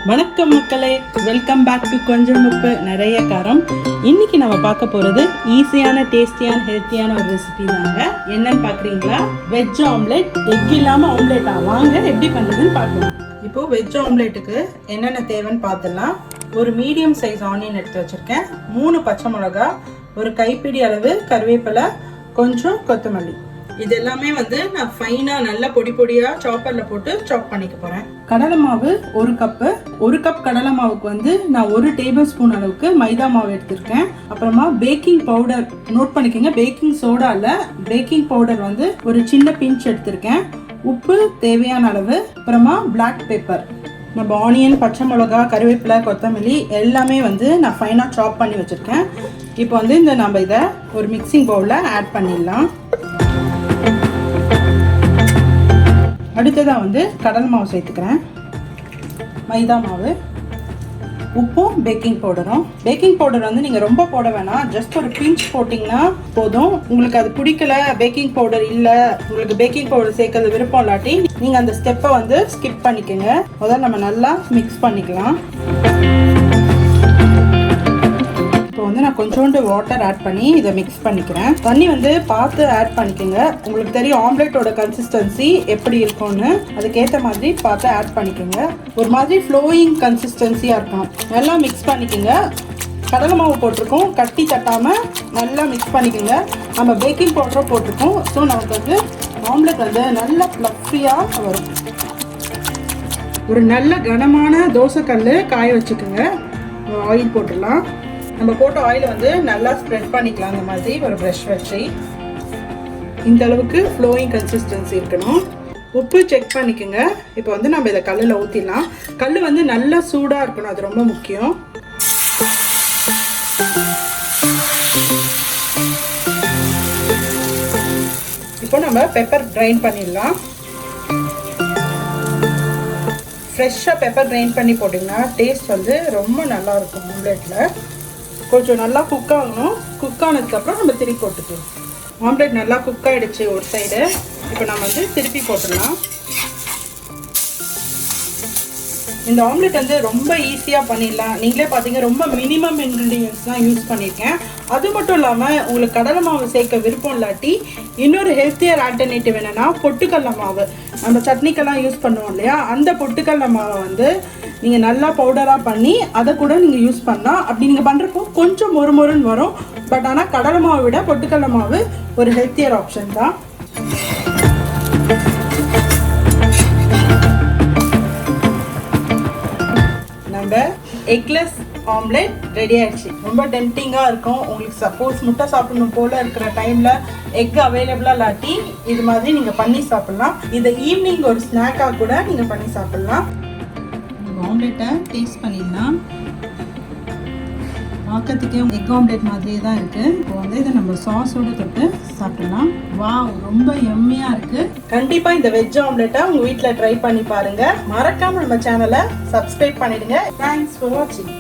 வணக்கம் மக்களே, welcome back to கொஞ்சம் உப்பு நிறைய காரம். இன்னைக்கு நம்ம பார்க்க போகிறது ஈஸியான டேஸ்டியான ஹெல்த்தியான ஒரு ரெசிபி தாங்க. என்னன்னு பார்க்குறீங்களா? Veg omelette. எக் இல்லாமல் ஆம்லெட்டா? வாங்க எப்படி பண்ணுறதுன்னு பார்க்கலாம். இப்போது வெஜ் ஆம்லெட்டுக்கு என்னென்ன தேவைன்னு பார்த்துடலாம். ஒரு மீடியம் சைஸ் ஆனியன் எடுத்து வச்சுருக்கேன், 3 பச்சை மிளகா, ஒரு கைப்பிடி அளவு கருவேப்பிலை, கொஞ்சம் கொத்தமல்லி. இது எல்லாமே நான் ஃபைனா நல்லா பொடி பொடியா சாப்பர்ல போட்டு சாப் பண்ணிக்க போறேன். கடலை மாவு 1 கப்பு. 1 கப் கடலை மாவுக்கு நான் 1 டேபிள் ஸ்பூன் அளவுக்கு மைதா மாவு எடுத்திருக்கேன். அப்புறமா பேக்கிங் பவுடர், நோட் பண்ணிக்கோங்க, பேக்கிங் சோடா இல்ல, பேக்கிங் பவுடர் ஒரு சின்ன பிஞ்ச் எடுத்திருக்கேன். உப்பு தேவையான அளவு. அப்புறமா பிளாக் பெப்பர். நம்ம ஆனியன், பச்சை மிளகா, கருவேப்பிலை, கொத்தமல்லி எல்லாமே நான் ஃபைனா சாப் பண்ணி வச்சிருக்கேன். இப்போ நம்ம இதை ஒரு மிக்சிங் பவுல்ல ஆட் பண்ணிடலாம். அடுத்ததாக கடலை மாவு சேர்த்துக்கிறேன், மைதா மாவு, உப்பும் பேக்கிங் பவுடரும். பேக்கிங் பவுடர் நீங்கள் ரொம்ப போட வேணாம், ஜஸ்ட் ஒரு பிஞ்ச் போட்டிங்கன்னா போதும். உங்களுக்கு அது பிடிக்கல, பேக்கிங் பவுடர் இல்லை, உங்களுக்கு பேக்கிங் பவுடர் சேர்க்கறது விருப்பம் இல்லாட்டி நீங்கள் அந்த ஸ்டெப்பை ஸ்கிப் பண்ணிக்கோங்க. முதல்ல நம்ம நல்லா மிக்ஸ் பண்ணிக்கலாம். இப்போ நான் கொஞ்சோண்டு வாட்டர் ஆட் பண்ணி இதை மிக்ஸ் பண்ணிக்கிறேன். தண்ணி பார்த்து ஆட் பண்ணிக்கோங்க. உங்களுக்கு தெரியும் ஆம்லெட்டோட கன்சிஸ்டன்சி எப்படி இருக்கும்னு, அதுக்கேற்ற மாதிரி பார்த்து ஆட் பண்ணிக்கோங்க. ஒரு மாதிரி ஃப்ளோயிங் கன்சிஸ்டன்சியாக இருக்கும். நல்லா மிக்ஸ் பண்ணிக்கோங்க. கடலை மாவு போட்டிருக்கோம், கட்டி தட்டாமல் நல்லா மிக்ஸ் பண்ணிக்கோங்க. நம்ம பேக்கிங் பவுடரும் போட்டிருக்கோம். ஸோ நமக்கு ஆம்லெட் நல்லா ஃப்ளஃபியாக வரும். ஒரு நல்ல கனமான தோசைக்கல் காய வச்சுக்கோங்க. ஆயில் போட்டுடலாம். நம்ம போட்ட ஆயில் நல்லா ஸ்ப்ரெட் பண்ணிக்கலாம். அந்த மாதிரி ஒரு ப்ரஷ் வச்சு இந்த அளவுக்கு ஃப்ளோயிங் கன்சிஸ்டன்சி இருக்கணும். உப்பு செக் பண்ணிக்கோங்க. இப்போ நம்ம இதை கல்லில் ஊற்றிடலாம். கல் நல்லா சூடாக இருக்கணும், அது ரொம்ப முக்கியம். இப்போ நம்ம பெப்பர் கிரைண்ட் பண்ணிடலாம். ஃப்ரெஷ்ஷாக பெப்பர் கிரைண்ட் பண்ணி போட்டிங்கன்னா டேஸ்ட் ரொம்ப நல்லா இருக்கும். ஆம்லெட்டில் கொஞ்சம் நல்லா குக் ஆகணும். குக் ஆனதுக்கப்புறம் நம்ம திருப்பி போட்டுக்கலாம். ஆம்லெட் நல்லா குக் ஆகிடுச்சு ஒரு சைடு. இப்போ நம்ம திருப்பி போட்டுடலாம். இந்த ஆம்லெட் ரொம்ப ஈஸியாக பண்ணிடலாம். நீங்களே பார்த்தீங்க, ரொம்ப மினிமம் இன்க்ரீடியன்ஸ் தான் யூஸ் பண்ணியிருக்கேன். அது மட்டும் இல்லாமல் உங்களுக்கு கடலை மாவு சேர்க்க விருப்பம் இல்லாட்டி இன்னொரு ஹெல்த்தியர் ஆல்டர்னேட்டிவ் என்னென்னா பொட்டுக்கடலை மாவு. நம்ம சட்னிக்கெல்லாம் யூஸ் பண்ணுவோம் இல்லையா, அந்த பொட்டுக்கடலை மாவை நீங்கள் நல்லா பவுடராக பண்ணி அதை கூட நீங்கள் யூஸ் பண்ணலாம். அப்படி நீங்கள் பண்ணுறப்போ கொஞ்சம் மொறுமொறுன்னு வரும். பட் ஆனால் கடலை மாவை விட பொட்டுக்கடலை மாவு ஒரு ஹெல்த்தியர் ஆப்ஷன் தான். நம்ம எக்லெஸ் ஆம்லெட் ரெடி ஆயிடுச்சு. ரொம்ப டெம்டிங்காக இருக்கும். உங்களுக்கு சப்போஸ் முட்டை சாப்பிடணும் போல் இருக்கிற டைமில் எக் அவைலபிளாக இல்லாட்டி இது மாதிரி நீங்கள் பண்ணி சாப்பிட்லாம். இதை ஈவினிங் ஒரு ஸ்நாக்காக கூட நீங்கள் பண்ணி சாப்பிட்லாம். ஆம்லெட்டை டேஸ்ட் பண்ணிடலாம். பார்க்கறதுக்கே எக் ஆம்லெட் மாதிரியே தான் இருக்குது. இப்போ இதை நம்ம சாஸோடு தொட்டு சாப்பிடலாம். வாவ், ரொம்ப எம்மியாக இருக்குது. கண்டிப்பாக இந்த வெஜ் ஆம்லெட்டை உங்கள் வீட்டில் ட்ரை பண்ணி பாருங்கள். மறக்காமல் நம்ம சேனலை சப்ஸ்கிரைப் பண்ணிடுங்க. தேங்க்ஸ் ஃபார் வாட்சிங்.